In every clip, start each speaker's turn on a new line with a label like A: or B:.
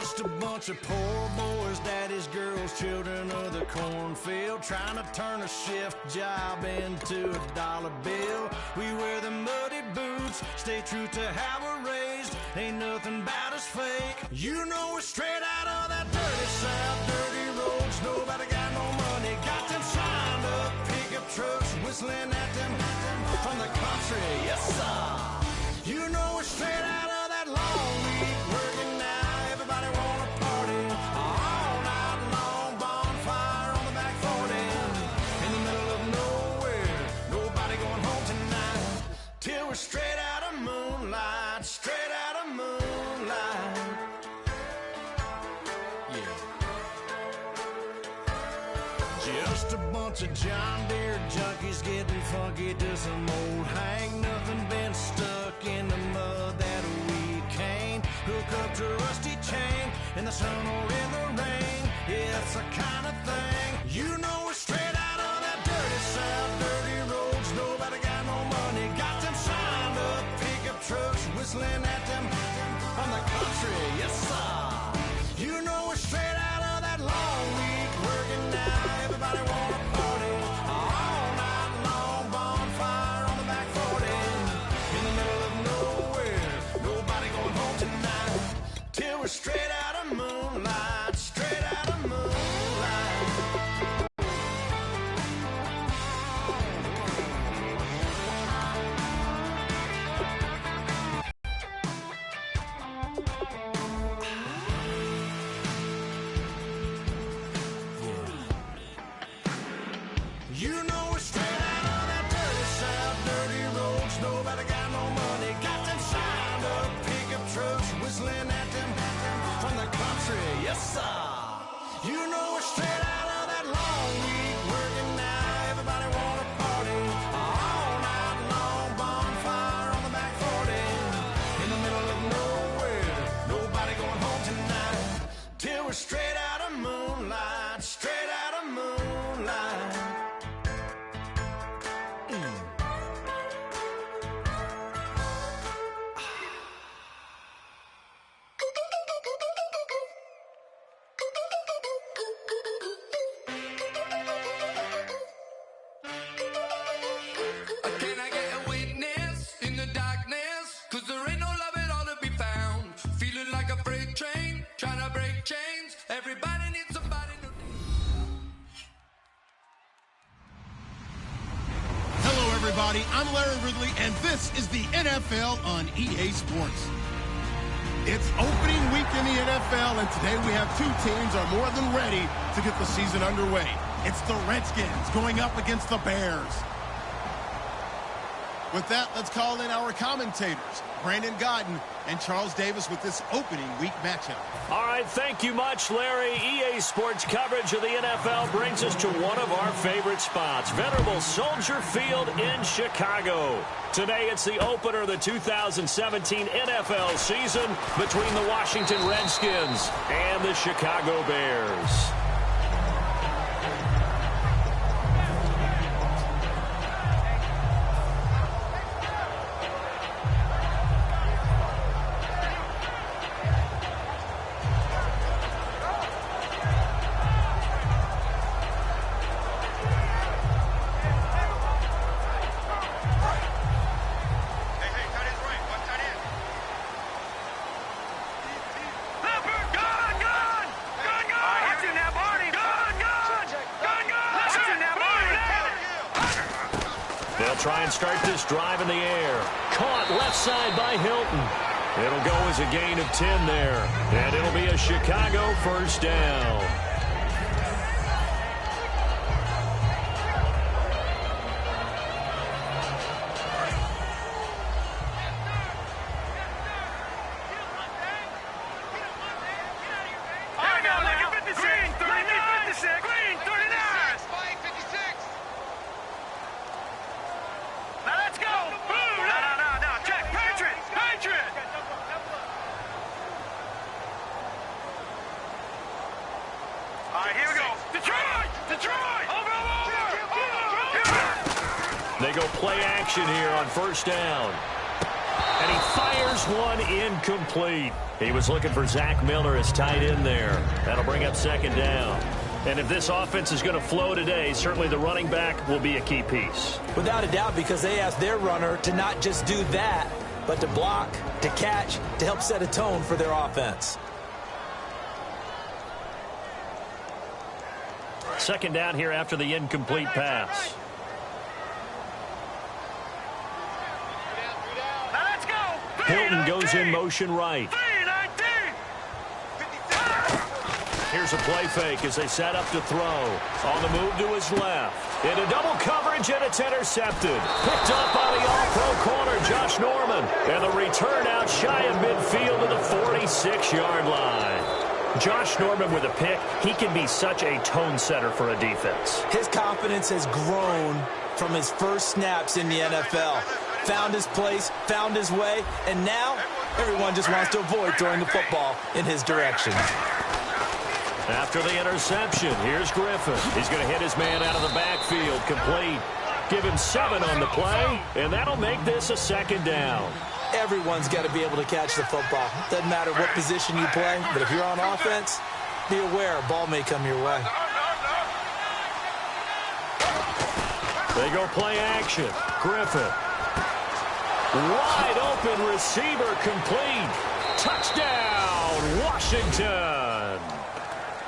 A: Just a bunch of poor boys, daddy's girls, children of the cornfield, trying to turn a shift job into a dollar bill. We wear the muddy boots, stay true to how we're raised. Ain't nothing about us fake. You know we're straight out of that dirty south, dirty roads. Nobody got no money, got them signed up pickup trucks, whistling at them from the country. Yes, sir. You know we're straight out of that long week working now. Everybody wanna party all night long, bonfire on the back 40, in the middle of nowhere, nobody going home tonight, till we're straight out of moonlight, straight out of moonlight. Yeah. Just a bunch of John Deere junkies getting funky to some old hang, nothing been stuck in the mud that we can't hook up to a rusty chain in the sun or in the rain. Yeah, it's the kind of thing. You know we're straight out of that dirty south, dirty roads. Nobody got no money, got them signed up pickup trucks, whistling at them from the country. Yes, sir. You know we're straight out of that long week working now. Everybody wanna party all night long, bonfire on the back 40, in the middle of nowhere, nobody going home tonight, till we're straight out of moonlight, straight out of moonlight. You know we're straight out of that dirty south, dirty roads. Nobody got no money, got them signed up pickup trucks, whistling at them from the country. Yes, sir. You know we're straight out of that long week working now. Everybody wanna party all night long, bonfire on the back 40, in the middle of nowhere, nobody going home tonight, till we're straight out of moonlight, straight out of moonlight.
B: Can I get a witness in the darkness? 'Cause there ain't no love at all to be found. Feeling like a freight train, trying to break chains. Everybody needs somebody to...
C: Hello, everybody. I'm Larry Ridley, and this is the NFL on EA Sports. It's opening week in the NFL, and today we have two teams are more than ready to get the season underway. It's the Redskins going up against the Bears. With that, let's call in our commentators, Brandon Godden and Charles Davis, with this opening week matchup.
D: All right, thank you much, Larry. EA Sports coverage of the NFL brings us to one of our favorite spots, venerable Soldier Field in Chicago. Today, it's the opener of the 2017 NFL season between the Washington Redskins and the Chicago Bears. They'll try and start this drive in the air. Caught left side by Hilton. It'll go as a gain of 10 there. And it'll be a Chicago first down. They go play action here on first down. And he fires one incomplete. He was looking for Zach Miller as tight end there. That'll bring up second down. And if this offense is going to flow today, certainly the running back will be a key piece.
E: Without a doubt, because they asked their runner to not just do that, but to block, to catch, to help set a tone for their offense.
D: Second down here after the incomplete pass. Hilton goes in motion right. Here's a play fake as they set up to throw. On the move to his left. Into double coverage, and it's intercepted. Picked up by the all-pro corner, Josh Norman. And the return out shy of midfield to the 46-yard line. Josh Norman with a pick. He can be such a tone setter for a defense.
E: His confidence has grown from his first snaps in the NFL. Found his place, found his way, and now everyone just wants to avoid throwing the football in his direction.
D: After the interception, here's Griffin. He's going to hit his man out of the backfield, complete. Give him 7 on the play, and that'll make this a second down.
E: Everyone's got to be able to catch the football. Doesn't matter what position you play, but if you're on offense, be aware a ball may come your way.
D: They go play action. Griffin. Wide open receiver, complete. Touchdown, Washington.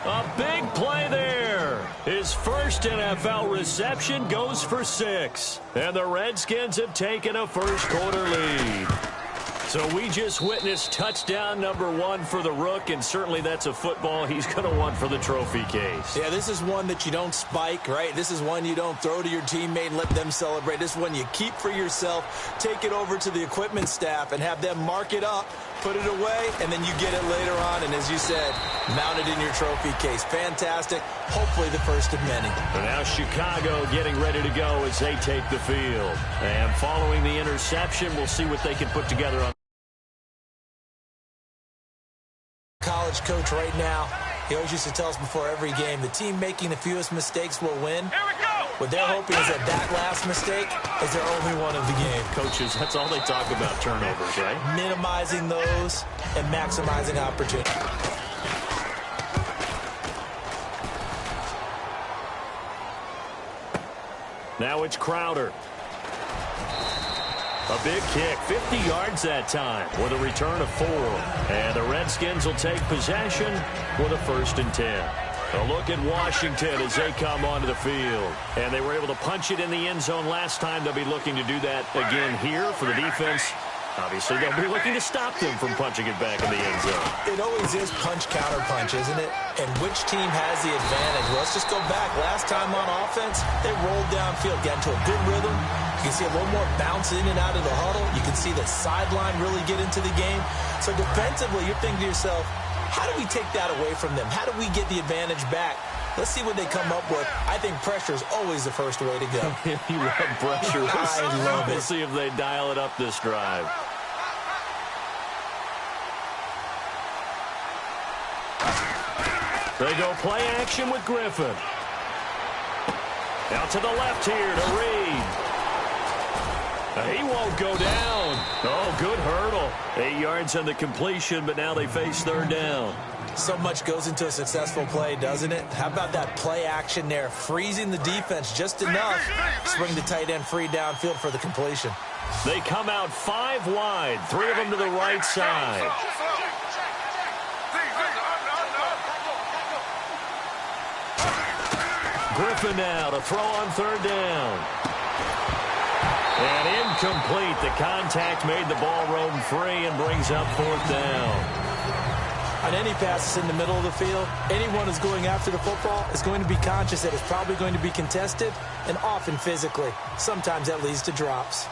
D: A big play there. His first NFL reception goes for 6. And the Redskins have taken a first-quarter lead. So we just witnessed touchdown number 1 for the Rook, and certainly that's a football he's going to want for the trophy case.
E: Yeah, this is one that you don't spike, right? This is one you don't throw to your teammate and let them celebrate. This is one you keep for yourself, take it over to the equipment staff, and have them mark it up, put it away, and then you get it later on, and as you said, mount it in your trophy case. Fantastic. Hopefully the first of many.
D: And now Chicago getting ready to go as they take the field. And following the interception, we'll see what they can put together on.
E: College coach right now, he always used to tell us before every game, the team making the fewest mistakes will win. What they're hoping is that last mistake is their only one of the game.
D: Coaches, that's all they talk about, turnovers, right?
E: Minimizing those and maximizing opportunity.
D: Now it's Crowder. A big kick, 50 yards that time with a return of 4. And the Redskins will take possession with a 1st and 10. A look at Washington as they come onto the field. And they were able to punch it in the end zone last time. They'll be looking to do that again here for the defense. Obviously, they'll be looking to stop them from punching it back in the end zone.
E: It always is punch-counter-punch, isn't it? And which team has the advantage? Well, let's just go back. Last time on offense, they rolled downfield, got into a good rhythm. You can see a little more bounce in and out of the huddle. You can see the sideline really get into the game. So defensively, you're thinking to yourself, how do we take that away from them? How do we get the advantage back? Let's see what they come up with. I think pressure is always the first way to go.
D: You love pressure.
E: I love it.
D: We'll see if they dial it up this drive. They go play action with Griffin. Out to the left here to Reed. He won't go down. Oh, good hurdle. 8 yards on the completion, but now they face 3rd down.
E: So much goes into a successful play, doesn't it? How about that play action there? Freezing the defense just enough to bring the tight end free downfield for the completion.
D: They come out 5 wide, 3 of them to the right side. Griffin now to throw on 3rd down. And incomplete. The contact made the ball roam free and brings up 4th down.
E: On any passes in the middle of the field, anyone who's going after the football is going to be conscious that it's probably going to be contested and often physically. Sometimes that leads to drops.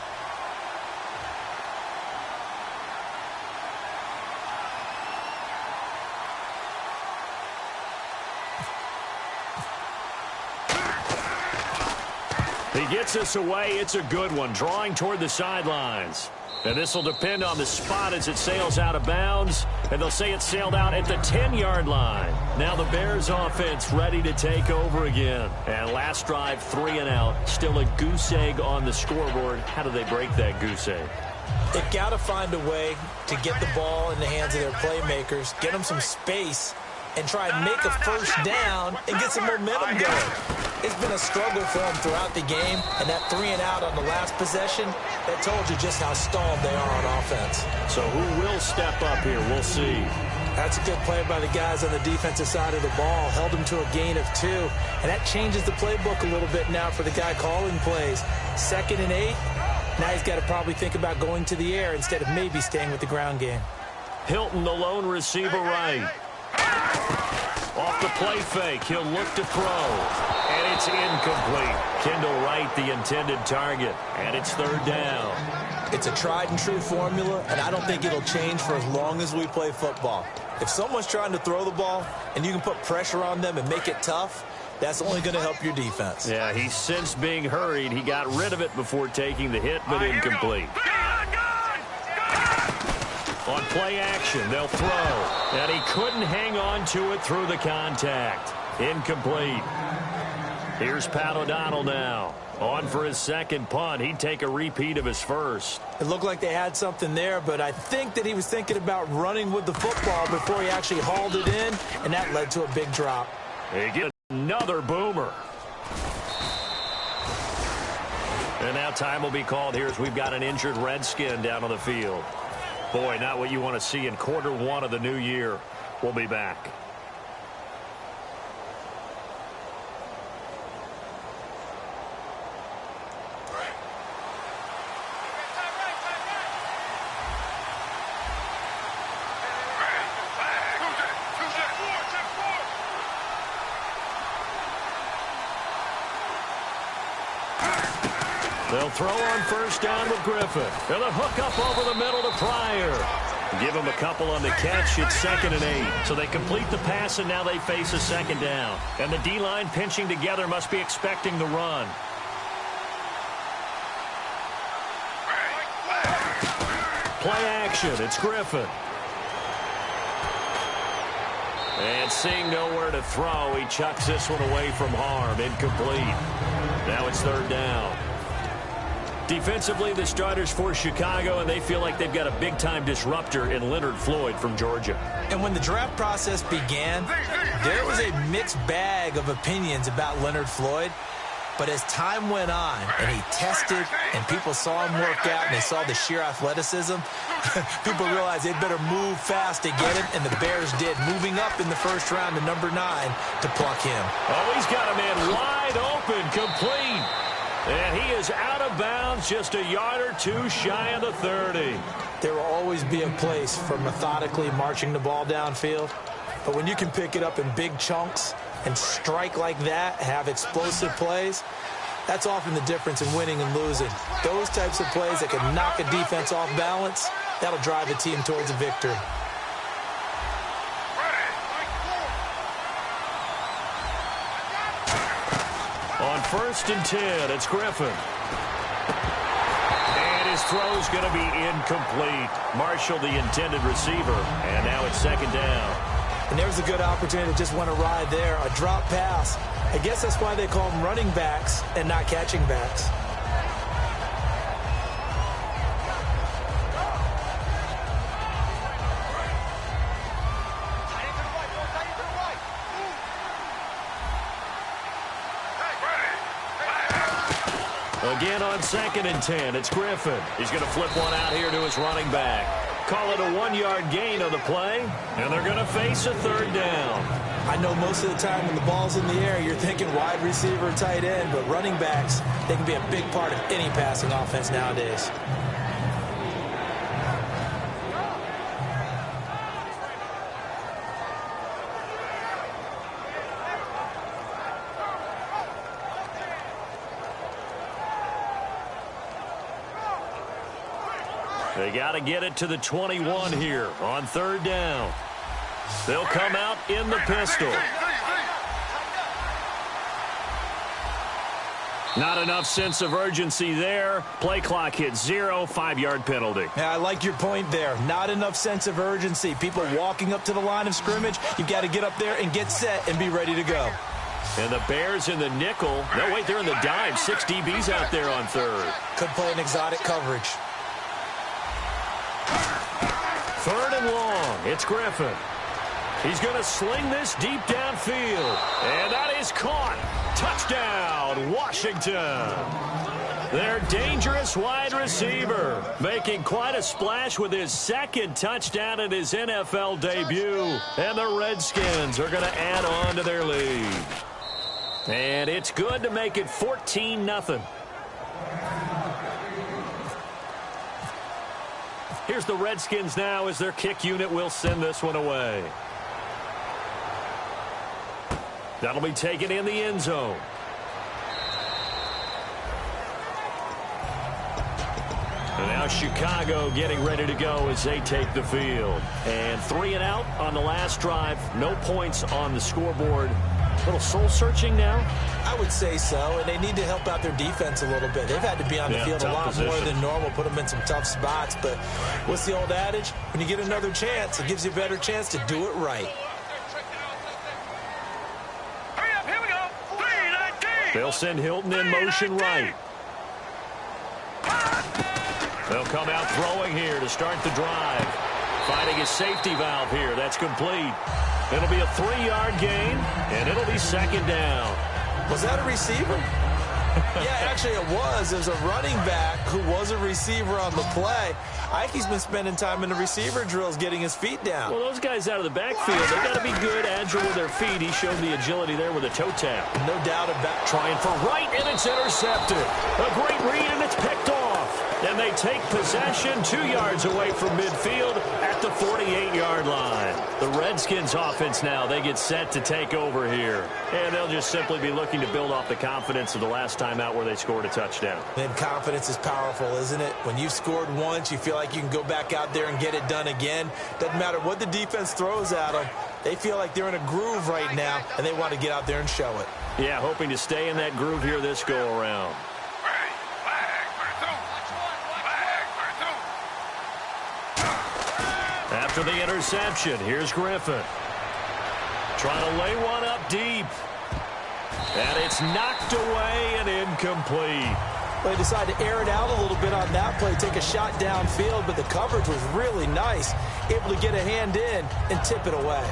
D: He gets us away. It's a good one, drawing toward the sidelines. And this will depend on the spot as it sails out of bounds. And they'll say it sailed out at the 10-yard line. Now the Bears offense ready to take over again. And last drive, 3 and out. Still a goose egg on the scoreboard. How do they break that goose egg?
E: They've got to find a way to get the ball in the hands of their playmakers, get them some space, and try and make a first down and get some momentum going. It's been a struggle for them throughout the game, and that 3-and-out on the last possession, that told you just how stalled they are on offense.
D: So who will step up here? We'll see.
E: That's a good play by the guys on the defensive side of the ball. Held them to a gain of 2, and that changes the playbook a little bit now for the guy calling plays. 2nd and 8. Now he's got to probably think about going to the air instead of maybe staying with the ground game.
D: Hilton, the lone receiver right. Off the play fake, he'll look to throw. And it's incomplete. Kendall Wright, the intended target. And it's 3rd down.
E: It's a tried-and-true formula, and I don't think it'll change for as long as we play football. If someone's trying to throw the ball and you can put pressure on them and make it tough, that's only going to help your defense.
D: Yeah, he sensed being hurried. He got rid of it before taking the hit, but incomplete. On play action, they'll throw. And he couldn't hang on to it through the contact. Incomplete. Here's Pat O'Donnell now. On for his 2nd punt. He'd take a repeat of his first.
E: It looked like they had something there, but I think that he was thinking about running with the football before he actually hauled it in, and that led to a big drop.
D: They get another boomer. And now time will be called here as we've got an injured Redskin down on the field. Boy, not what you want to see in quarter 1 of the new year. We'll be back. They'll throw on 1st down with Griffin. And a hook up over the middle to Pryor. Give him a couple on the catch. It's 2nd and 8. So they complete the pass, and now they face a 2nd down. And the D-line pinching together must be expecting the run. Play action. It's Griffin. And seeing nowhere to throw, he chucks this one away from harm. Incomplete. Now it's 3rd down. Defensively, the starters for Chicago, and they feel like they've got a big-time disruptor in Leonard Floyd from Georgia.
E: And when the draft process began, there was a mixed bag of opinions about Leonard Floyd. But as time went on and he tested and people saw him work out and they saw the sheer athleticism, people realized they'd better move fast to get him, and the Bears did, moving up in the 1st round to number 9 to pluck him.
D: Oh, he's got a man wide open, complete. And he is out of bounds, just a yard or 2 shy of the 30.
E: There will always be a place for methodically marching the ball downfield. But when you can pick it up in big chunks and strike like that, have explosive plays, that's often the difference in winning and losing. Those types of plays that can knock a defense off balance, that'll drive a team towards a victory.
D: On 1st and 10, it's Griffin. And his throw's going to be incomplete. Marshall, the intended receiver. And now it's 2nd down.
E: And there's a good opportunity that just went awry there. A drop pass. I guess that's why they call them running backs and not catching backs.
D: Again on 2nd and 10, it's Griffin. He's going to flip one out here to his running back. Call it a 1-yard gain on the play, and they're going to face a 3rd down.
E: I know most of the time when the ball's in the air, you're thinking wide receiver, tight end, but running backs, they can be a big part of any passing offense nowadays.
D: They got to get it to the 21 here on 3rd down. They'll come out in the pistol. Not enough sense of urgency there. Play clock hit 0, 5-yard penalty.
E: Yeah, I like your point there. Not enough sense of urgency. People walking up to the line of scrimmage, you've got to get up there and get set and be ready to go.
D: And the Bears in the nickel. No, wait, they're in the dime. 6 DBs out there on 3rd.
E: Could play an exotic coverage.
D: 3rd and long. It's Griffin. He's going to sling this deep downfield. And that is caught. Touchdown, Washington. Their dangerous wide receiver making quite a splash with his 2nd touchdown in his NFL debut. And the Redskins are going to add on to their lead. And it's good to make it 14-0. Here's the Redskins now as their kick unit will send this one away. That'll be taken in the end zone. And now Chicago getting ready to go as they take the field. And 3 and out on the last drive. No points on the scoreboard. A little soul-searching now?
E: I would say so, and they need to help out their defense a little bit. They've had to be on the field a lot more than normal, put them in some tough spots. But what's the old adage? When you get another chance, it gives you a better chance to do it right.
D: They'll send Hilton in motion right. They'll come out throwing here to start the drive. Finding a safety valve here. That's complete. It'll be a 3-yard gain, and it'll be 2nd down.
E: Was that a receiver? Yeah, actually it was. There's a running back who was a receiver on the play. Ike's been spending time in the receiver drills getting his feet down.
D: Well, those guys out of the backfield, they got to be good, agile with their feet. He showed the agility there with a toe tap.
E: No doubt about.
D: Trying for right, and it's intercepted. A great read, and it's picked off. And they take possession 2 yards away from midfield at the 48-yard line. The Redskins offense now, they get set to take over here. And they'll just simply be looking to build off the confidence of the last time out where they scored a touchdown.
E: And confidence is powerful, isn't it? When you've scored once, you feel like you can go back out there and get it done again. Doesn't matter what the defense throws at them. They feel like they're in a groove right now, and they want to get out there and show it.
D: Yeah, hoping to stay in that groove here this go-around. After the interception, here's Griffin. Trying to lay one up deep. And it's knocked away and incomplete.
E: Well, they decided to air it out a little bit on that play, take a shot downfield, but the coverage was really nice. Able to get a hand in and tip it away.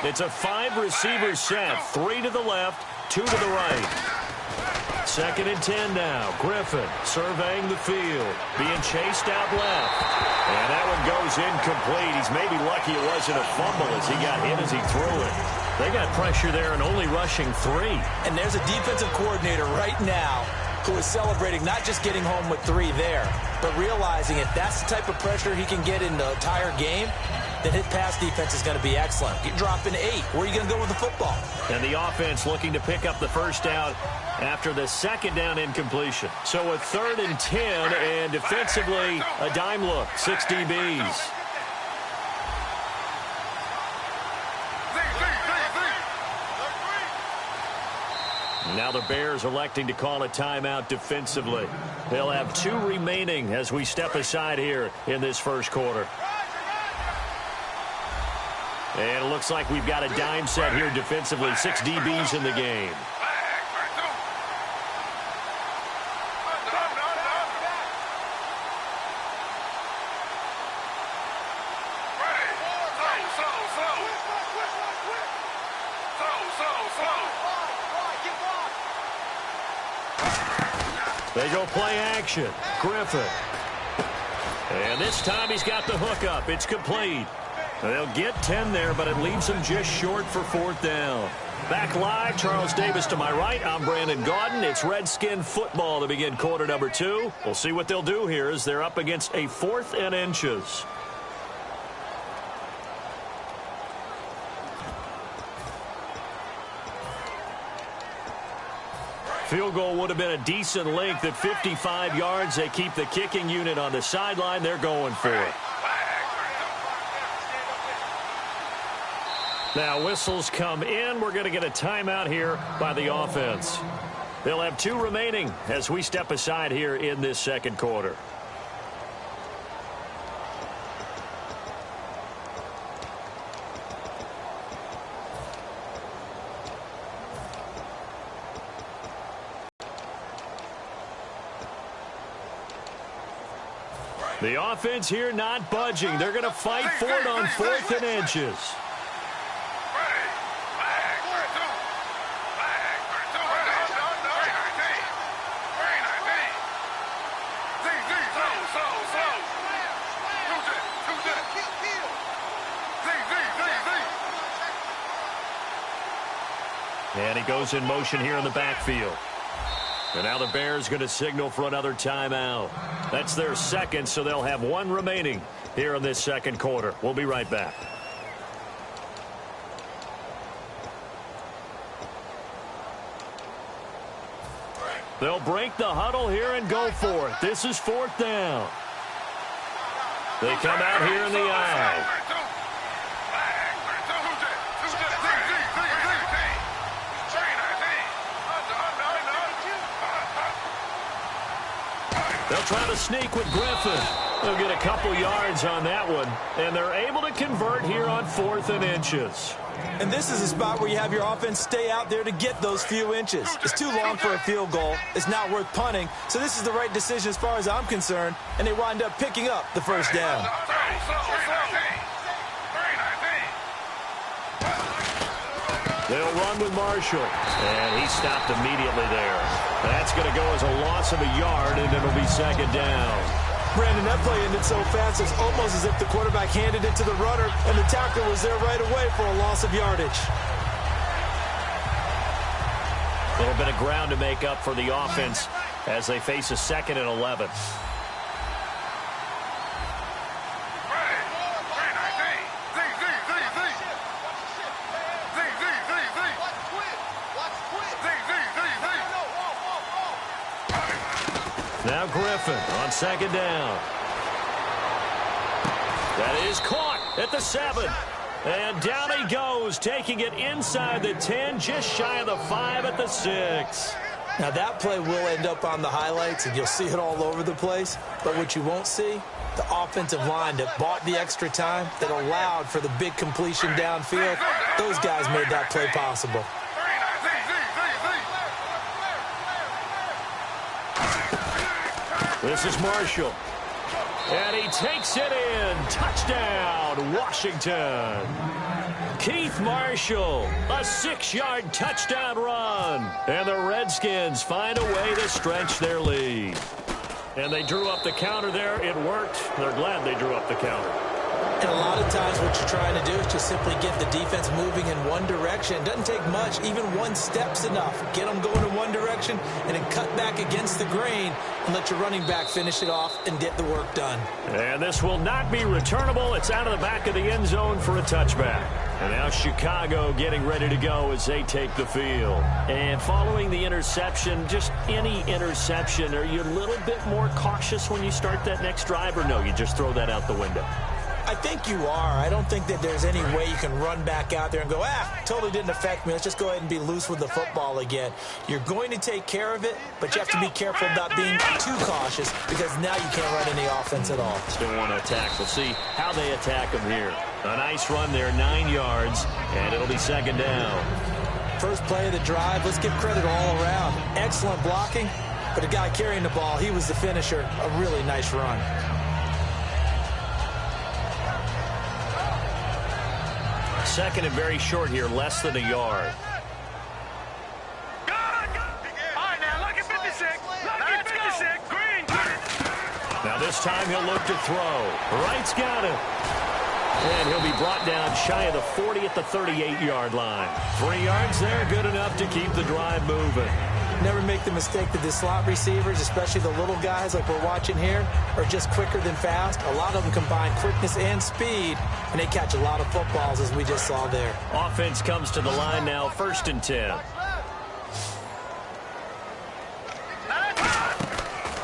D: It's a 5-receiver set. 3 to the left, 2 to the right. 2nd and 10 now. Griffin surveying the field. Being chased out left. And that one goes incomplete. He's maybe lucky it wasn't a fumble as he got hit as he threw it. They got pressure there and only rushing 3.
E: And there's a defensive coordinator right now who is celebrating not just getting home with 3 there, but realizing if that's the type of pressure he can get in the entire game, then his pass defense is going to be excellent. You're dropping 8. Where are you going to go with the football?
D: And the offense looking to pick up the first down after the 2nd down incompletion. So a 3rd and 10, and defensively, a dime look. 6 DBs. Now the Bears electing to call a timeout defensively. They'll have 2 remaining as we step aside here in this first quarter. And it looks like we've got a dime set here defensively. 6 DBs in the game. They go play action. Griffin. And this time he's got the hook up. It's complete. They'll get 10 there, but it leaves them just short for 4th down. Back live, Charles Davis to my right. I'm Brandon Gaudin. It's Redskin football to begin quarter number 2. We'll see what they'll do here as they're up against a 4th and inches. Field goal would have been a decent length at 55 yards. They keep the kicking unit on the sideline. They're going for it. Now whistles come in. We're going to get a timeout here by the offense. They'll have 2 remaining as we step aside here in this second quarter. The offense here not budging. They're going to fight for it on 4th and inches. And he goes in motion here in the backfield. And now the Bears going to signal for another timeout. That's their second, so they'll have 1 remaining here in this second quarter. We'll be right back. They'll break the huddle here and go for it. This is 4th down. They come out here in the eye. They'll try to sneak with Griffin. They'll get a couple yards on that one, and they're able to convert here on 4th and inches.
E: And this is a spot where you have your offense stay out there to get those few inches. It's too long for a field goal. It's not worth punting. So this is the right decision as far as I'm concerned, and they wind up picking up the first down.
D: They'll run with Marshall, and he stopped immediately there. That's going to go as a loss of a yard, and it'll be second down.
E: Brandon, that play ended so fast, it's almost as if the quarterback handed it to the runner, and the tackler was there right away for a loss of yardage.
D: A little bit of ground to make up for the offense as they face a 2nd and 11. Now Griffin on 2nd down. That is caught at the 7. And down he goes, taking it inside the 10, just shy of the 5 at the 6.
E: Now that play will end up on the highlights, and you'll see it all over the place. But what you won't see, the offensive line that bought the extra time, that allowed for the big completion downfield, those guys made that play possible.
D: This is Marshall. And he takes it in. Touchdown, Washington. Keith Marshall, a 6-yard touchdown run. And the Redskins find a way to stretch their lead. And they drew up the counter there. It worked. They're glad they drew up the counter.
E: And a lot of times what you're trying to do is just simply get the defense moving in one direction. It doesn't take much. Even one step's enough. Get them going in one direction and then cut back against the grain and let your running back finish it off and get the work done.
D: And this will not be returnable. It's out of the back of the end zone for a touchback. And now Chicago getting ready to go as they take the field. And following the interception, just any interception, are you a little bit more cautious when you start that next drive, or no, you just throw that out the window?
E: I think you are. I don't think that there's any way you can run back out there and go, totally didn't affect me. Let's just go ahead and be loose with the football again. You're going to take care of it, but you have to be careful about being too cautious because now you can't run any offense at all.
D: Still want to attack. We'll see how they attack them here. A nice run there, 9 yards, and it'll be second down.
E: First play of the drive, let's give credit all around. Excellent blocking, but the guy carrying the ball, he was the finisher. A really nice run.
D: Second and very short here, less than a yard. Now this time he'll look to throw. Wright's got it. And he'll be brought down shy of the 40 at the 38-yard line. 3 yards there, good enough to keep the drive moving.
E: Never make the mistake that the slot receivers, especially the little guys like we're watching here, are just quicker than fast. A lot of them combine quickness and speed, and they catch a lot of footballs, as we just saw there.
D: Offense comes to the line now, 1st and 10.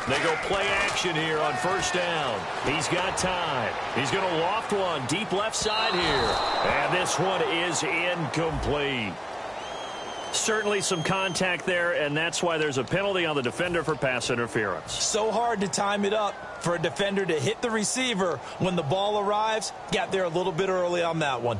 D: They go play action here on 1st down. He's got time. He's going to loft one deep left side here. And this one is incomplete. Certainly some contact there, and that's why there's a penalty on the defender for pass interference.
E: So hard to time it up for a defender to hit the receiver when the ball arrives. Got there a little bit early on that one.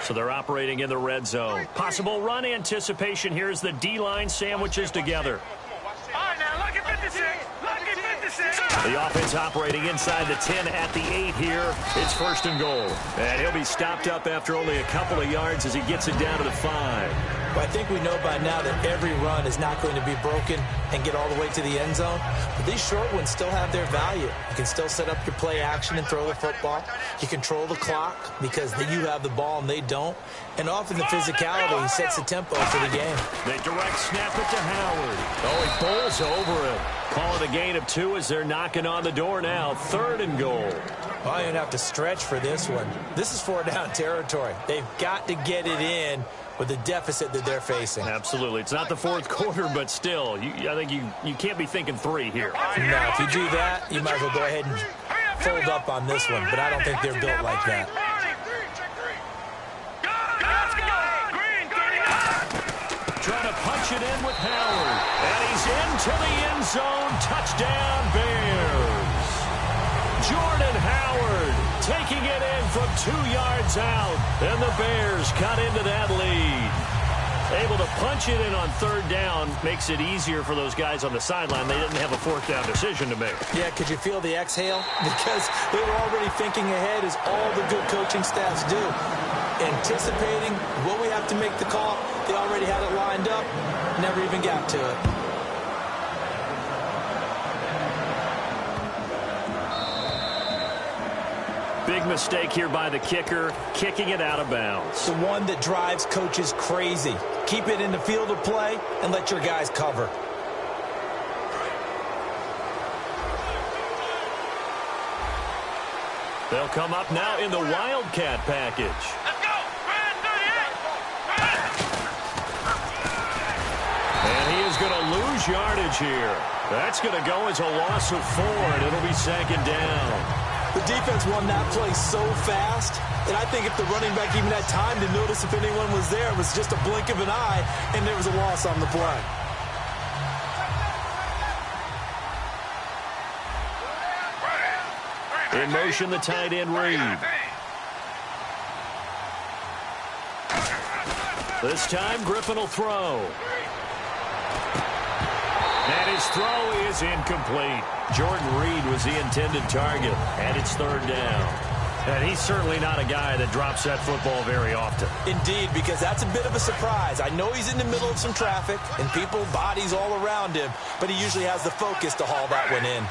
D: So they're operating in the red zone. Possible run anticipation. Here's the D-line sandwiches together. The offense operating inside the 10 at the 8 here. It's 1st and goal. And he'll be stopped up after only a couple of yards as he gets it down to the 5.
E: Well, I think we know by now that every run is not going to be broken and get all the way to the end zone. But these short ones still have their value. You can still set up your play action and throw the football. You control the clock because you have the ball and they don't. And often the physicality sets the tempo for the game.
D: They direct snap it to Howard. Oh, he bowls over him. Call it a gain of 2 as they're knocking on the door now. 3rd and goal.
E: Well, you're going to have to stretch for this one. This is 4-down territory. They've got to get it in with the deficit that they're facing.
D: Absolutely. It's not the 4th quarter, but still, I think you can't be thinking 3 here.
E: No, if you do that, you might as well go ahead and fold up on this one, but I don't think they're built like that.
D: Trying to punch it in with Howard. And he's into the end zone. Touchdown, Bears. Jordan Howard taking it in from 2 yards out. And the Bears cut into that lead. Able to punch it in on 3rd down makes it easier for those guys on the sideline. They didn't have a 4th down decision to make.
E: Yeah, could you feel the exhale? Because they were already thinking ahead, as all the good coaching staffs do. Anticipating what we have to make the call. They already had it lined up. Never even got to it.
D: Big mistake here by the kicker, kicking it out of bounds.
E: The one that drives coaches crazy. Keep it in the field of play and let your guys cover.
D: They'll come up now in the Wildcat package.
F: Let's go!
D: And he is going to lose yardage here. That's going to go as a loss of 4, and it'll be 2nd down.
E: The defense won that play so fast, and I think if the running back even had time to notice if anyone was there, it was just a blink of an eye, and there was a loss on the play.
D: In motion, the tight end, Reed. This time, Griffin will throw. And his throw is incomplete. Jordan Reed was the intended target, and it's 3rd down. And he's certainly not a guy that drops that football very often.
E: Indeed, because that's a bit of a surprise. I know he's in the middle of some traffic, and people, bodies all around him, but he usually has the focus to haul that one in.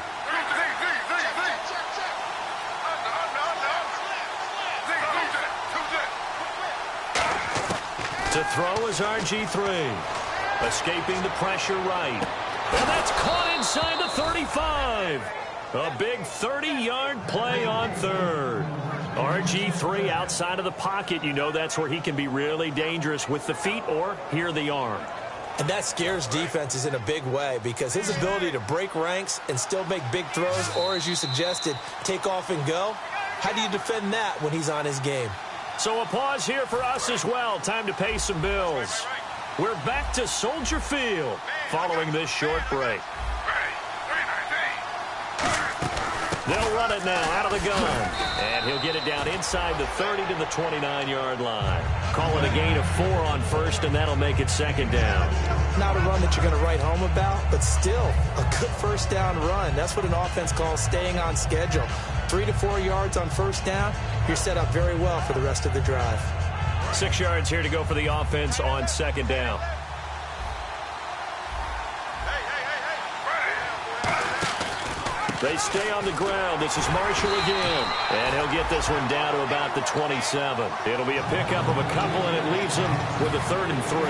D: To throw is RG3. Escaping the pressure right. And that's caught inside the 35. A big 30-yard play on 3rd. RG3 outside of the pocket. You know that's where he can be really dangerous with the feet or here the arm.
E: And that scares defenses in a big way because his ability to break ranks and still make big throws, or as you suggested, take off and go, how do you defend that when he's on his game?
D: So a pause here for us as well. Time to pay some bills. We're back to Soldier Field following this short break. They'll run it now out of the gun. And he'll get it down inside the 30 to the 29-yard line. Call it a gain of 4 on 1st, and that'll make it 2nd down.
E: Not a run that you're going to write home about, but still a good 1st down run. That's what an offense calls staying on schedule. 3 to 4 yards on 1st down, you're set up very well for the rest of the drive.
D: 6 yards here to go for the offense on 2nd down. They stay on the ground. This is Marshall again. And he'll get this one down to about the 27. It'll be a pickup of a couple, and it leaves him with a 3rd and 3.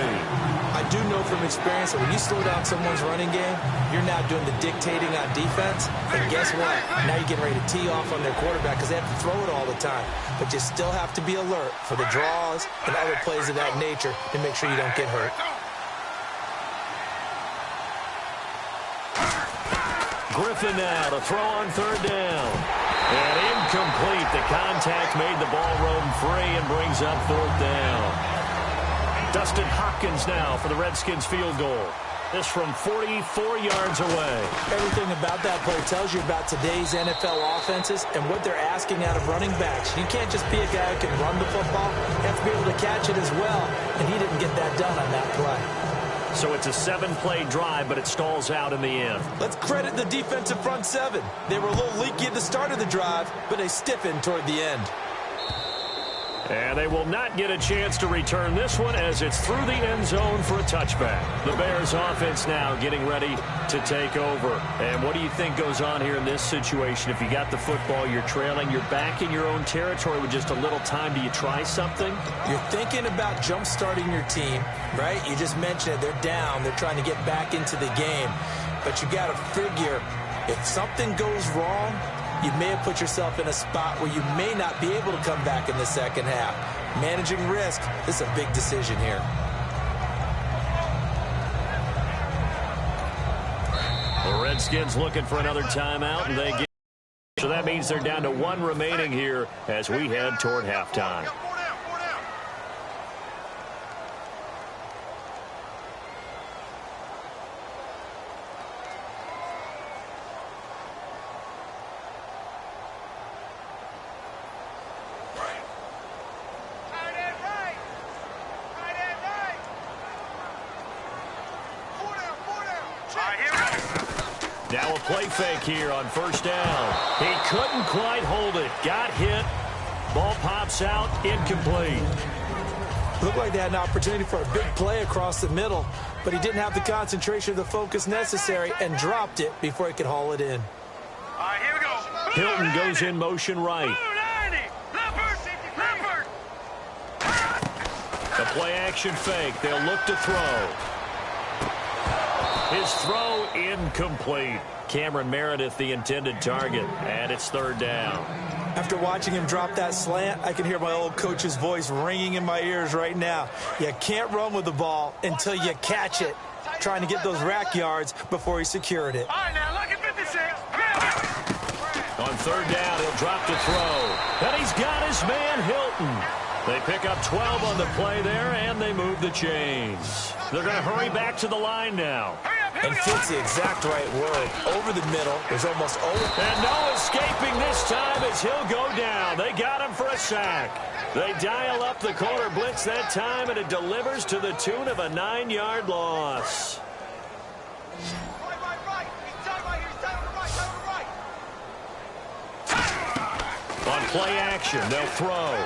E: I do know from experience that when you slow down someone's running game, you're now doing the dictating on defense. And guess what? Now you're getting ready to tee off on their quarterback because they have to throw it all the time. But you still have to be alert for the draws and other plays of that nature to make sure you don't get hurt.
D: Griffin now to throw on third down. And incomplete. The contact made the ball roam free and brings up fourth down. Dustin Hopkins now for the Redskins field goal. This from 44 yards away.
E: Everything about that play tells you about today's NFL offenses and what they're asking out of running backs. You can't just be a guy who can run the football. You have to be able to catch it as well, and he didn't get that done on that play.
D: So it's a 7-play drive, but it stalls out in the end.
E: Let's credit the defensive front seven. They were a little leaky at the start of the drive, but they stiffened toward the end.
D: And they will not get a chance to return this one as it's through the end zone for a touchback. The Bears offense now getting ready to take over. And what do you think goes on here in this situation? If you got the football, you're trailing, you're back in your own territory with just a little time. Do you try something?
E: You're thinking about jump-starting your team, right? You just mentioned it. They're down. They're trying to get back into the game. But you got to figure if something goes wrong, you may have put yourself in a spot where you may not be able to come back in the second half. Managing risk, this is a big decision here.
D: The Redskins looking for another timeout, and they get. So that means they're down to one remaining here as we head toward halftime. Now a play fake here on first down. He couldn't quite hold it. Got hit. Ball pops out. Incomplete.
E: Looked like they had an opportunity for a big play across the middle, but he didn't have the concentration or the focus necessary and dropped it before he could haul it in.
F: All right, here we go.
D: Hilton goes in motion right. The play action fake. They'll look to throw. His throw incomplete. Cameron Meredith, the intended target, and it's third down.
E: After watching him drop that slant, I can hear my old coach's voice ringing in my ears right now. You can't run with the ball until you catch it. Trying to get those rack yards before he secured it.
F: All right, now look at 56.
D: On third down, he'll drop to throw. And he's got his man, Hilton. They pick up 12 on the play there, and they move the chains. They're going to hurry back to the line now.
E: And fits the exact right word. Over the middle. There's almost over.
D: And no escaping this time as he'll go down. They got him for a sack. They dial up the corner blitz that time, and it delivers to the tune of a 9-yard loss. On play action, they'll throw.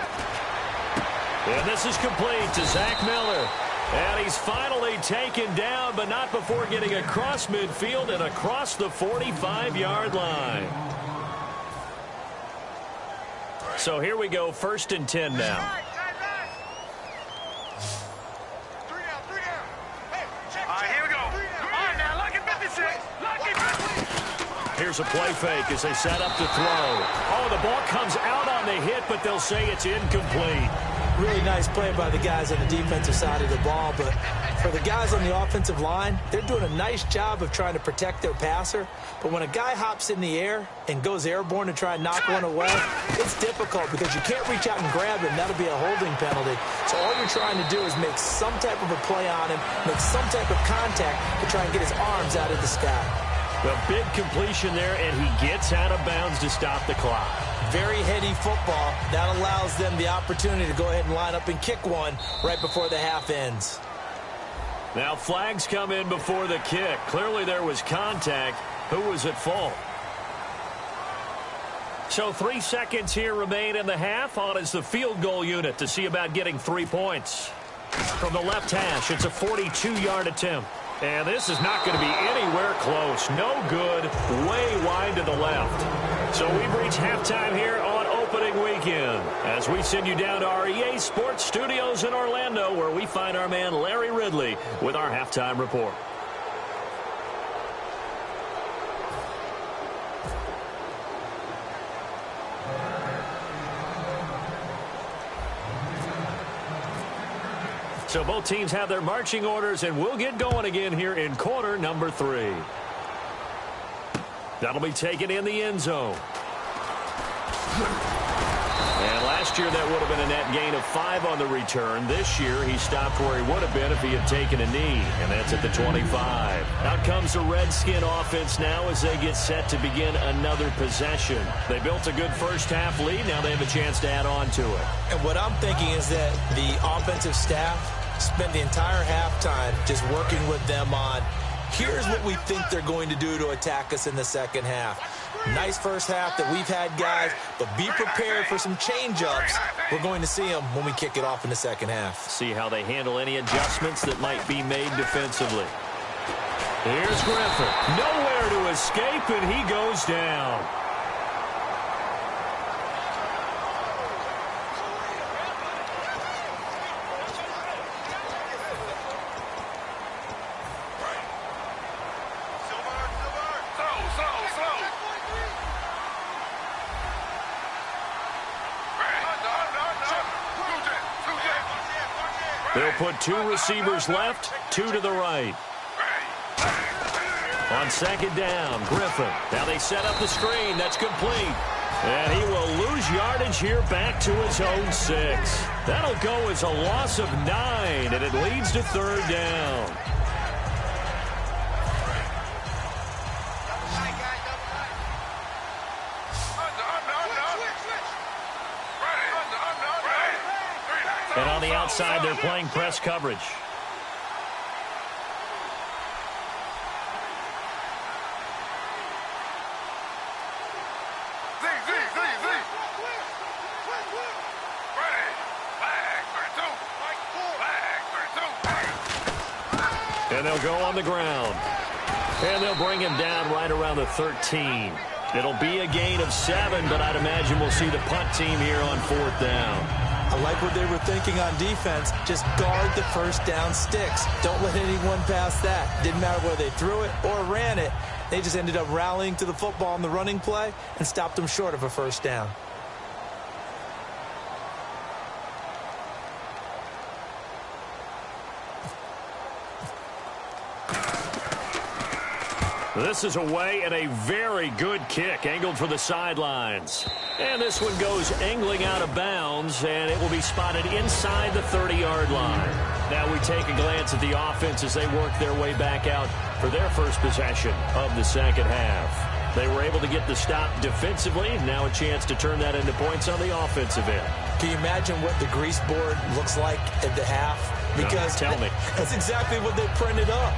D: And this is complete to Zach Miller. And he's finally taken down, but not before getting across midfield and across the 45-yard line. So here we go, 1st and 10 now. Here's a play fake as they set up to throw. Oh, the ball comes out on the hit, but they'll say it's incomplete.
E: Really nice play by the guys on the defensive side of the ball, but for the guys on the offensive line, they're doing a nice job of trying to protect their passer. But when a guy hops in the air and goes airborne to try and knock one away, it's difficult because you can't reach out and grab him. That'll be a holding penalty. So all you're trying to do is make some type of a play on him, make some type of contact to try and get his arms out of the sky.
D: A big completion there, and he gets out of bounds to stop the clock.
E: Very heady football. That allows them the opportunity to go ahead and line up and kick one right before the half ends.
D: Now flags come in before the kick. Clearly there was contact. Who was at fault? So 3 seconds here remain in the half. On is the field goal unit to see about getting 3 points. From the left hash, it's a 42-yard attempt. And this is not going to be anywhere close. No good. Way wide to the left. So we've reached halftime here on opening weekend as we send you down to our EA Sports Studios in Orlando, where we find our man Larry Ridley with our halftime report. So both teams have their marching orders, and we'll get going again here in quarter number 3. That'll be taken in the end zone. And last year that would have been a net gain of 5 on the return. This year he stopped where he would have been if he had taken a knee, and that's at the 25. Out comes the Redskin offense now as they get set to begin another possession. They built a good first half lead. Now they have a chance to add on to it.
E: And what I'm thinking is that the offensive staff spent the entire halftime just working with them on, here's what we think they're going to do to attack us in the second half. Nice first half that we've had, guys, but be prepared for some change-ups. We're going to see them when we kick it off in the second half.
D: See how they handle any adjustments that might be made defensively. Here's Griffin. Nowhere to escape, and he goes down. They'll put 2 receivers left, 2 to the right. On second down, Griffin. Now they set up the screen. That's complete. And he will lose yardage here back to his own 6. That'll go as a loss of 9, and it leads to third down. And on the outside, they're playing press coverage. And they'll go on the ground. And they'll bring him down right around the 13. It'll be a gain of 7, but I'd imagine we'll see the punt team here on fourth down.
E: I like what they were thinking on defense. Just guard the first down sticks. Don't let anyone pass that. Didn't matter whether they threw it or ran it. They just ended up rallying to the football on the running play and stopped them short of a first down.
D: This is away and a very good kick, angled for the sidelines. And this one goes angling out of bounds, and it will be spotted inside the 30-yard line. Now we take a glance at the offense as they work their way back out for their first possession of the second half. They were able to get the stop defensively, and now a chance to turn that into points on the offensive end.
E: Can you imagine what the grease board looks like at the half? Because
D: tell me.
E: That's exactly what they printed up.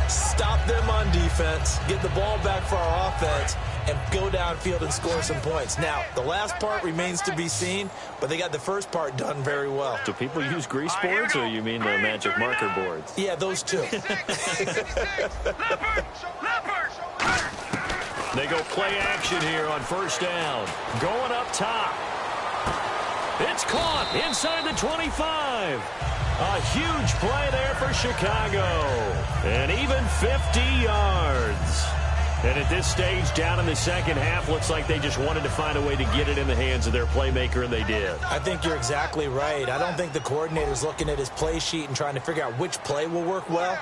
E: Stop them on defense, get the ball back for our offense, and go downfield and score some points. Now, the last part remains to be seen, but they got the first part done very well.
D: Do people use grease boards, or you mean the magic marker boards?
E: Yeah, those two.
D: They go play action here on first down. Going up top. It's caught inside the 25. A huge play there for Chicago. And even 50 yards. And at this stage, down in the second half, looks like they just wanted to find a way to get it in the hands of their playmaker, and they did.
E: I think you're exactly right. I don't think the coordinator's looking at his play sheet and trying to figure out which play will work well.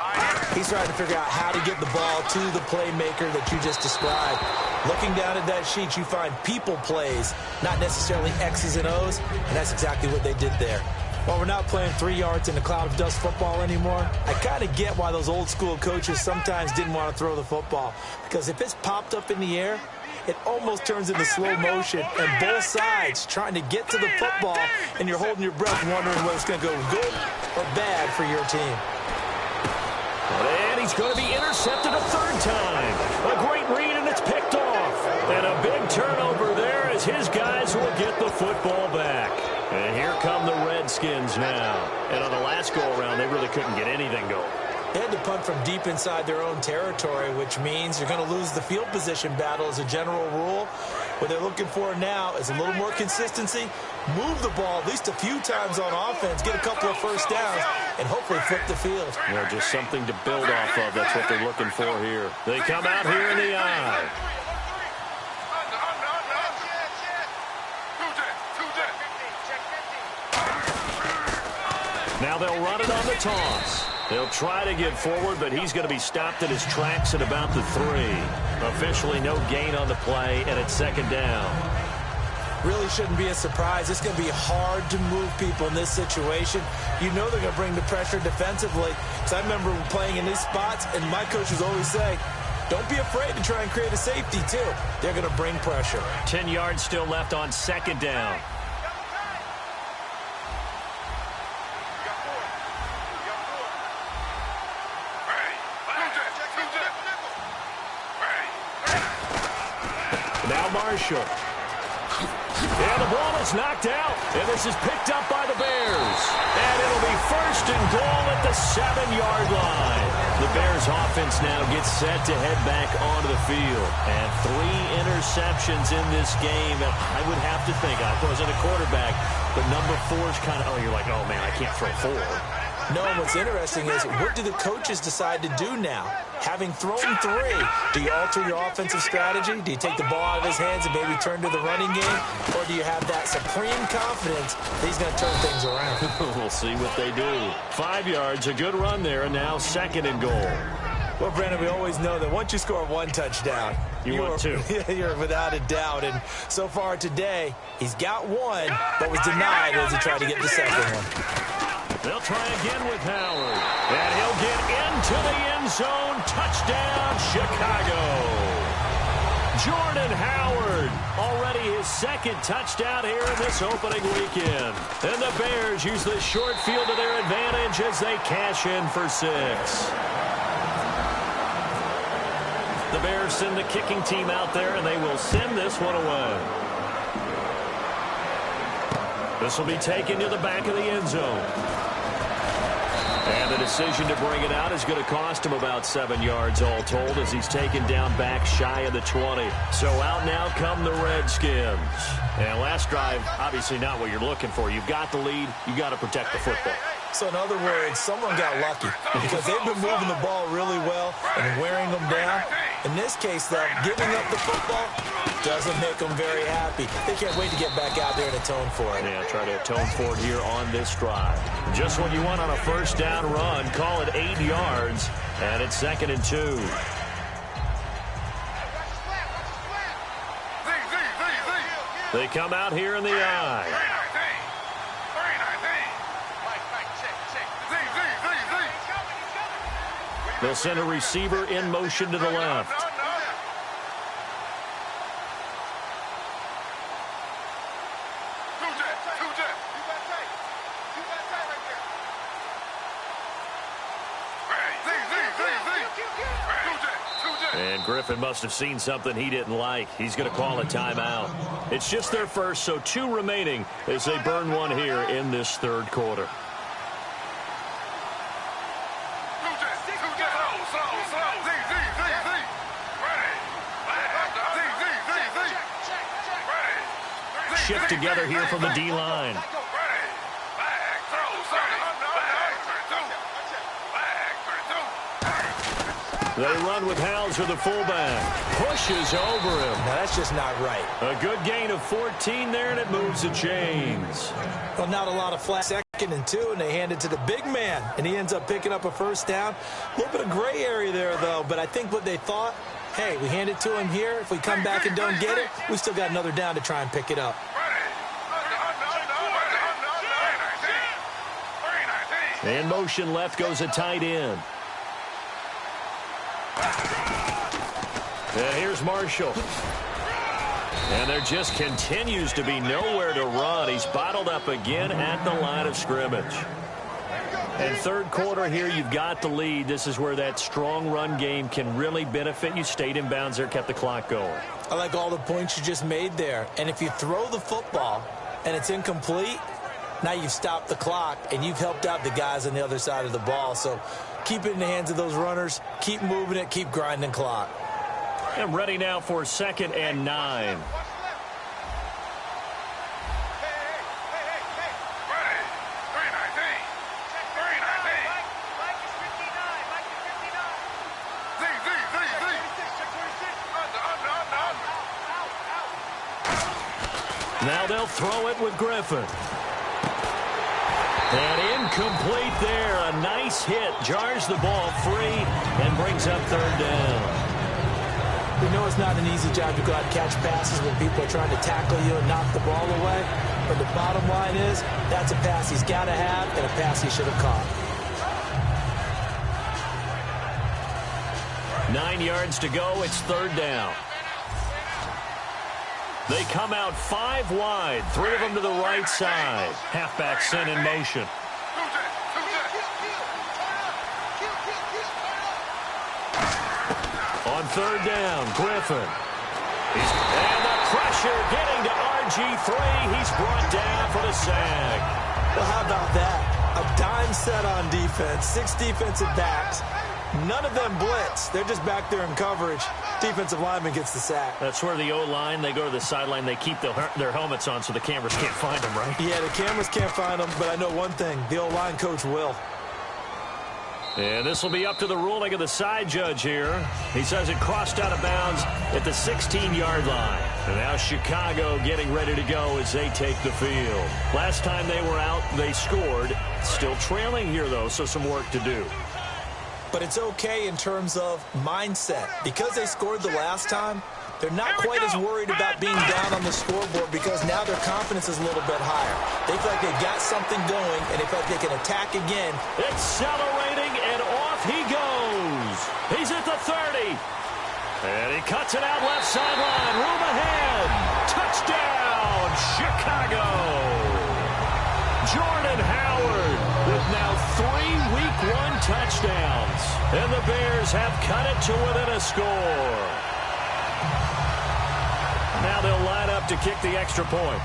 E: He's trying to figure out how to get the ball to the playmaker that you just described. Looking down at that sheet, you find people plays, not necessarily X's and O's, and that's exactly what they did there. While we're not playing 3 yards in a cloud of dust football anymore, I kind of get why those old school coaches sometimes didn't want to throw the football. Because if it's popped up in the air, it almost turns into slow motion, and both sides trying to get to the football, and you're holding your breath wondering whether it's going to go good or bad for your team.
D: And he's going to be intercepted a third time. A great read, and it's picked off. And a big turnover there as his guys will get the football back. And here come the Redskins now. And on the last go-around, they really couldn't get anything going.
E: They had to punt from deep inside their own territory, which means you're going to lose the field position battle as a general rule. What they're looking for now is a little more consistency, move the ball at least a few times on offense, get a couple of first downs, and hopefully flip the field.
D: Well, just something to build off of. That's what they're looking for here. They come out here in the eye. Now they'll run it on the toss. He'll try to get forward, but he's going to be stopped in his tracks at about the 3. Officially no gain on the play, and it's second down.
E: Really shouldn't be a surprise. It's going to be hard to move people in this situation. You know they're going to bring the pressure defensively. Because I remember playing in these spots, and my coaches always say, don't be afraid to try and create a safety, too. They're going to bring pressure.
D: 10 yards still left on second down. Now Marshall. And the ball is knocked out. And this is picked up by the Bears. And it'll be first and goal at the 7-yard line. The Bears offense now gets set to head back onto the field. And 3 interceptions in this game. And I would have to think, I wasn't a quarterback, but number 4 is kind of, you're like, oh, man, I can't throw 4.
E: No, and what's interesting is, what do the coaches decide to do now? Having thrown 3, do you alter your offensive strategy? Do you take the ball out of his hands and maybe turn to the running game? Or do you have that supreme confidence that he's going to turn things around?
D: We'll see what they do. 5 yards, a good run there, and now second and goal.
E: Well, Brandon, we always know that once you score 1 touchdown,
D: you're 2.
E: You're without a doubt. And so far today, he's got 1, but was denied as he tried to get the second one.
D: They'll try again with Howard. And he'll get into the end zone. Touchdown, Chicago. Jordan Howard, already his second touchdown here in this opening weekend. And the Bears use the short field to their advantage as they cash in for 6. The Bears send the kicking team out there, and they will send this one away. This will be taken to the back of the end zone. And the decision to bring it out is going to cost him about 7 yards all told as he's taken down back shy of the 20. So out now come the Redskins. And last drive, obviously not what you're looking for. You've got the lead. You've got to protect the football.
E: So in other words, someone got lucky because they've been moving the ball really well and wearing them down. In this case, though, giving up the football doesn't make them very happy. They can't wait to get back out there and atone for it.
D: Yeah, try to atone for it here on this drive. Just when you want on a first down run, call it 8 yards, and it's second and 2. They come out here in the I. They'll send a receiver in motion to the left. And Griffin must have seen something he didn't like. He's going to call a timeout. It's just their first, so 2 remaining as they burn 1 here in this third quarter. Shift together here from the D-line. They run with Hauser, the fullback. Pushes over him.
E: Now, that's just not right.
D: A good gain of 14 there, and it moves the chains.
E: Well, not a lot of flat. Second and 2, and they hand it to the big man, and he ends up picking up a first down. A little bit of gray area there, though, but I think what they thought, hey, we hand it to him here. If we come back and don't get it, we still got another down to try and pick it up.
D: In motion left goes a tight end. And here's Marshall. And there just continues to be nowhere to run. He's bottled up again at the line of scrimmage. And third quarter here, you've got the lead. This is where that strong run game can really benefit you. Stayed in bounds there, kept the clock going.
E: I like all the points you just made there. And if you throw the football and it's incomplete, now you've stopped the clock and you've helped out the guys on the other side of the ball. So keep it in the hands of those runners. Keep moving it. Keep grinding clock.
D: And ready now for second and 9. Now they'll throw it with Griffin. And incomplete there. A nice hit. Jars the ball free and brings up third down.
E: We know it's not an easy job to go out and catch passes when people are trying to tackle you and knock the ball away. But the bottom line is, that's a pass he's got to have and a pass he should have caught.
D: 9 yards to go. It's third down. They come out 5 wide. 3 of them to the right side. Halfback sent in motion. On third down, Griffin. And the pressure getting to RG3. He's brought down for the sack.
E: Well, how about that? A dime set on defense. 6 defensive backs. None of them blitz. They're just back there in coverage. Defensive lineman gets the sack.
D: That's where the O-line, they go to the sideline, they keep their helmets on so the cameras can't find them, right?
E: Yeah, the cameras can't find them, but I know one thing. The O-line coach will.
D: And this will be up to the ruling of the side judge here. He says it crossed out of bounds at the 16-yard line. And now Chicago getting ready to go as they take the field. Last time they were out, they scored. Still trailing here, though, so some work to do.
E: But it's okay in terms of mindset. Because they scored the last time, they're not quite as worried about being down on the scoreboard because now their confidence is a little bit higher. They feel like they've got something going, and they feel like they can attack again.
D: Accelerating, and off he goes. He's at the 30. And he cuts it out left sideline. Room ahead. Touchdown, Chicago. Jordan Howard with now 3 Week 1 touchdowns. And the Bears have cut it to within a score. Now they'll line up to kick the extra point.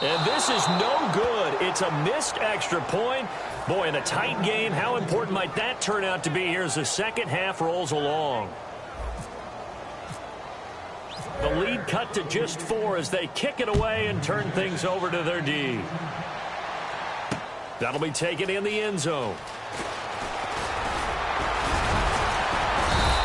D: And this is no good. It's a missed extra point. Boy, in a tight game, how important might that turn out to be here as the second half rolls along? The lead cut to just 4 as they kick it away and turn things over to their D. That'll be taken in the end zone.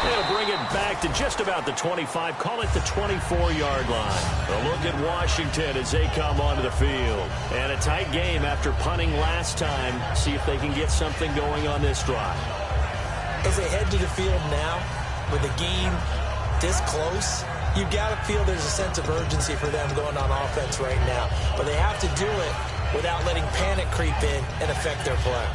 D: They'll bring it back to just about the 25, call it the 24-yard line. A look at Washington as they come onto the field. And a tight game after punting last time. See if they can get something going on this drive.
E: As they head to the field now, with the game this close, you've got to feel there's a sense of urgency for them going on offense right now. But they have to do it without letting panic creep in and affect their play.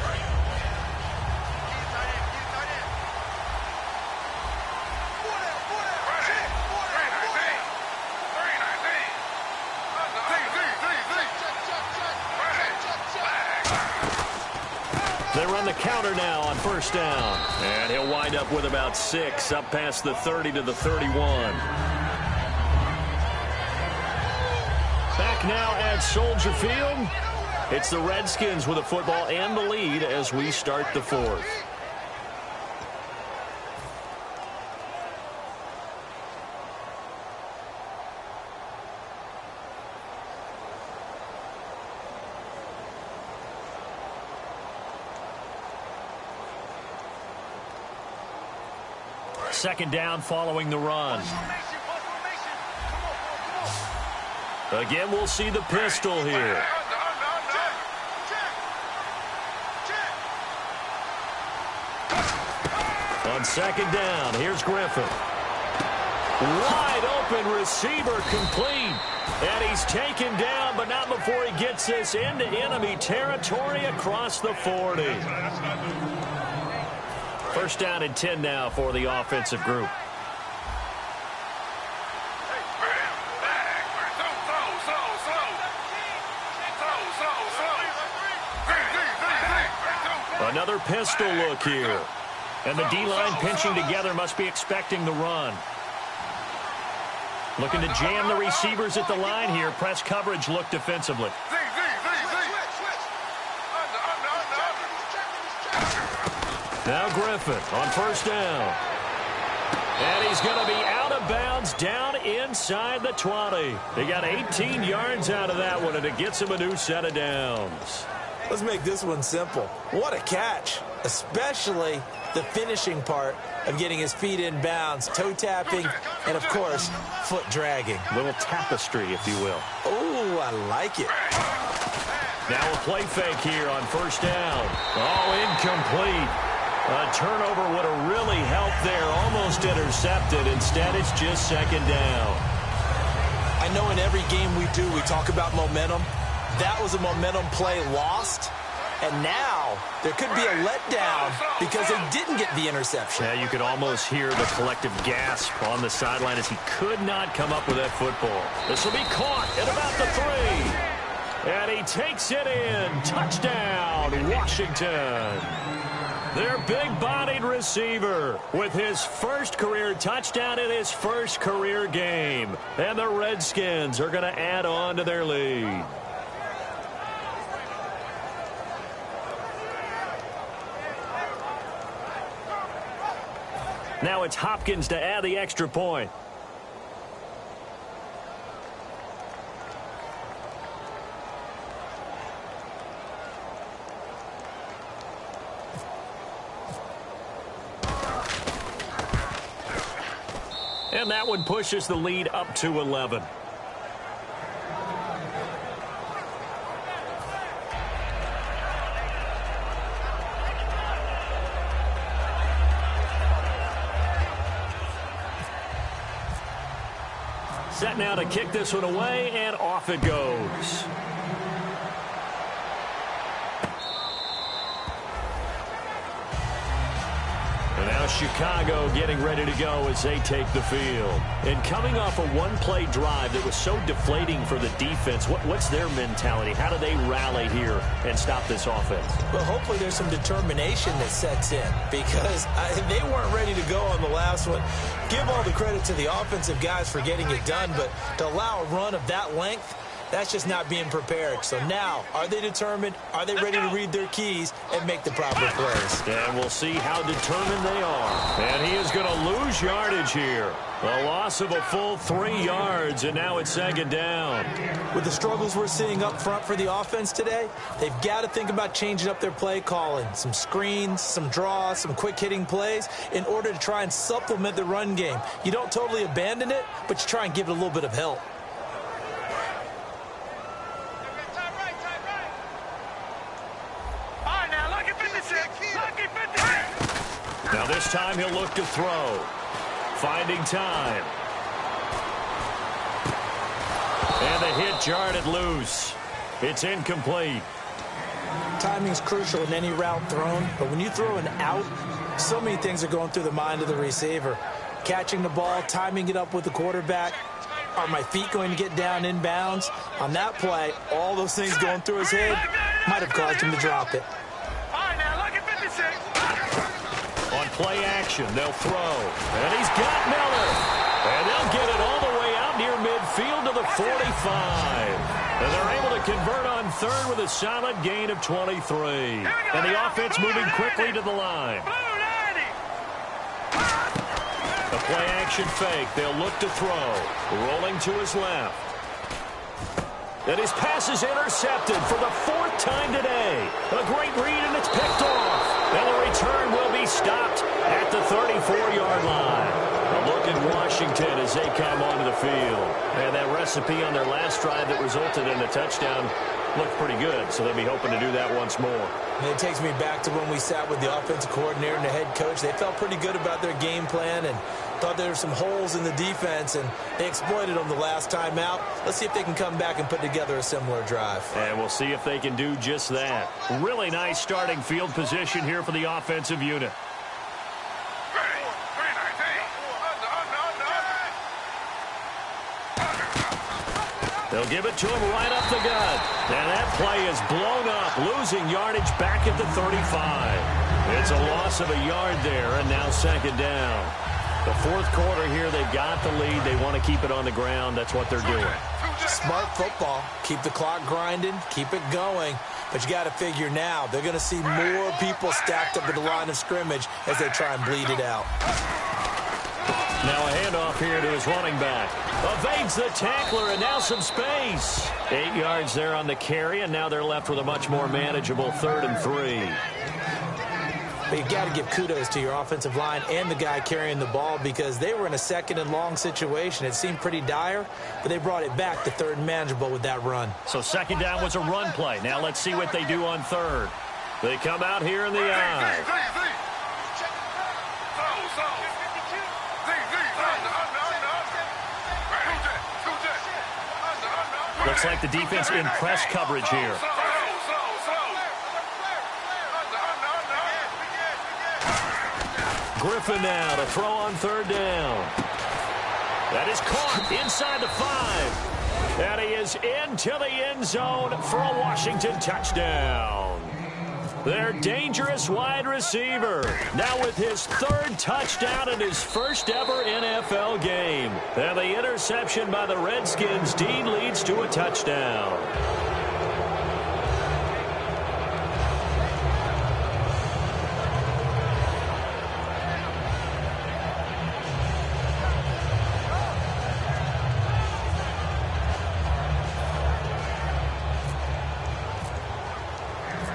D: They run the counter now on first down. And he'll wind up with about 6 up past the 30 to the 31. Back now at Soldier Field. It's the Redskins with the football and the lead as we start the 4th. Second down following the run. Again, we'll see the pistol here. On second down, here's Griffin. Wide open receiver complete. And he's taken down, but not before he gets this into enemy territory across the 40. First down and 10 now for the offensive group. Another pistol look here. And the D-line pinching together must be expecting the run. Looking to jam the receivers at the line here. Press coverage look defensively. Now Griffin on first down. And he's going to be out of bounds down inside the 20. They got 18 yards out of that one, and it gets him a new set of downs.
E: Let's make this one simple. What a catch, especially the finishing part of getting his feet in bounds, toe tapping, and, of course, foot dragging.
D: Little tapestry, if you will.
E: Oh, I like it.
D: Now a play fake here on first down. Oh, incomplete. A turnover would have really helped there. Almost intercepted. Instead, it's just second down.
E: I know in every game we do, we talk about momentum. That was a momentum play lost. And now there could be a letdown because they didn't get the interception.
D: Yeah, you could almost hear the collective gasp on the sideline as he could not come up with that football. This will be caught at about the 3. And he takes it in. Touchdown, Washington. Their big-bodied receiver with his first career touchdown in his first career game. And the Redskins are going to add on to their lead. Now it's Hopkins to add the extra point. And that one pushes the lead up to 11. Set now to kick this one away, and off it goes. And now Chicago getting ready to go as they take the field. And coming off a one-play drive that was so deflating for the defense, what's their mentality? How do they rally here and stop this offense?
E: Well, hopefully there's some determination that sets in because they weren't ready to go on the last one. Give all the credit to the offensive guys for getting it done, but to allow a run of that length, that's just not being prepared. So now, are they determined? Are they ready to read their keys and make the proper plays?
D: And we'll see how determined they are. And he is going to lose yardage here. A loss of a full 3 yards, and now it's second down.
E: With the struggles we're seeing up front for the offense today, they've got to think about changing up their play calling. Some screens, some draws, some quick-hitting plays in order to try and supplement the run game. You don't totally abandon it, but you try and give it a little bit of help.
D: Now this time he'll look to throw. Finding time. And the hit jarred it loose. It's incomplete.
E: Timing's crucial in any route thrown, but when you throw an out, so many things are going through the mind of the receiver. Catching the ball, timing it up with the quarterback. Are my feet going to get down in bounds? On that play, all those things going through his head might have caused him to drop it.
D: On play action, they'll throw. And he's got Miller. And they'll get it all the way out near midfield to the 45. And they're able to convert on third with a solid gain of 23. And the offense moving quickly to the line. The play action fake. They'll look to throw. Rolling to his left. And his pass is intercepted for the 4th time today. A great read, and it's picked off. And the return will be stopped at the 34-yard line. A look at Washington as they come onto the field. And that recipe on their last drive that resulted in a touchdown looked pretty good, so they'll be hoping to do that once more.
E: And it takes me back to when we sat with the offensive coordinator and the head coach. They felt pretty good about their game plan and thought there were some holes in the defense, and they exploited them the last time out. Let's see if they can come back and put together a similar drive.
D: And we'll see if they can do just that. Really nice starting field position here for the offensive unit. They'll give it to him right up the gut. And that play is blown up, losing yardage back at the 35. It's a loss of a yard there, and now second down. The 4th quarter here, they've got the lead. They want to keep it on the ground. That's what they're doing.
E: Smart football. Keep the clock grinding. Keep it going. But you got to figure now, they're going to see more people stacked up at the line of scrimmage as they try and bleed it out.
D: Now a handoff here to his running back. Evades the tackler and now some space. 8 yards there on the carry, and now they're left with a much more manageable 3rd and 3.
E: But you got to give kudos to your offensive line and the guy carrying the ball because they were in a 2nd and long situation. It seemed pretty dire, but they brought it back to 3rd and manageable with that run.
D: So 2nd down was a run play. Now let's see what they do on 3rd. They come out here in the eye. Looks like the defense in press coverage here. Griffin now to throw on 3rd down. That is caught inside the 5. And he is into the end zone for a Washington touchdown. Their dangerous wide receiver, now with his 3rd touchdown in his 1st ever NFL game. And the interception by the Redskins, Dean, leads to a touchdown.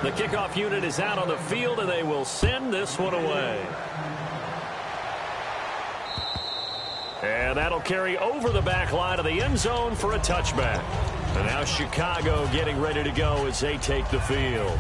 D: The kickoff unit is out on the field, and they will send this one away. And that'll carry over the back line of the end zone for a touchback. And now Chicago getting ready to go as they take the field.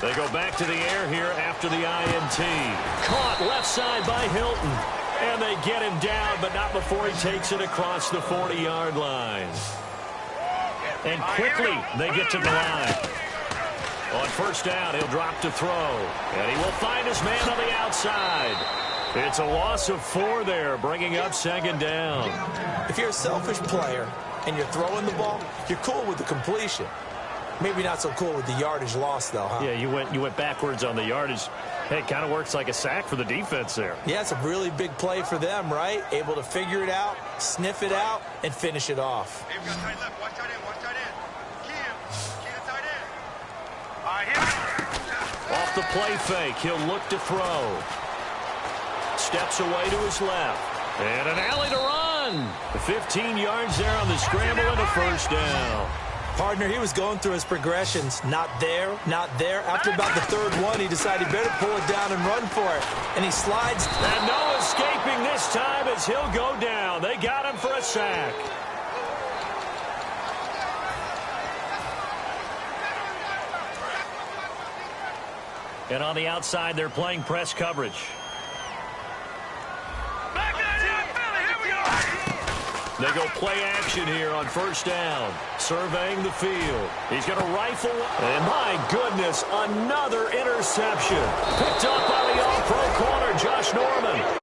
D: They go back to the air here after the INT. Caught left side by Hilton. And they get him down, but not before he takes it across the 40-yard line. And quickly they get to the line. On 1st down, he'll drop to throw. And he will find his man on the outside. It's a loss of 4 there, bringing up 2nd down.
E: If you're a selfish player and you're throwing the ball, you're cool with the completion. Maybe not so cool with the yardage loss, though, huh?
D: Yeah, you went backwards on the yardage. Hey, it kind of works like a sack for the defense there.
E: Yeah, it's a really big play for them, right? Able to figure it out, sniff it out, and finish it off.
F: Hey, we got tight left. Watch tight end. Watch tight end. Key to tight end. All right, here.
D: Off the play fake, he'll look to throw. Steps away to his left. And an alley to run. 15 yards there on the scramble and a 1st down.
E: Partner, he was going through his progressions. Not there, not there. After about the 3rd one, he decided he better pull it down and run for it. And he slides.
D: And no escaping this time as he'll go down. They got him for a sack. And on the outside, they're playing press coverage. They go play action here on 1st down. Surveying the field. He's going to rifle. And my goodness, another interception. Picked up by the all-pro corner, Josh Norman.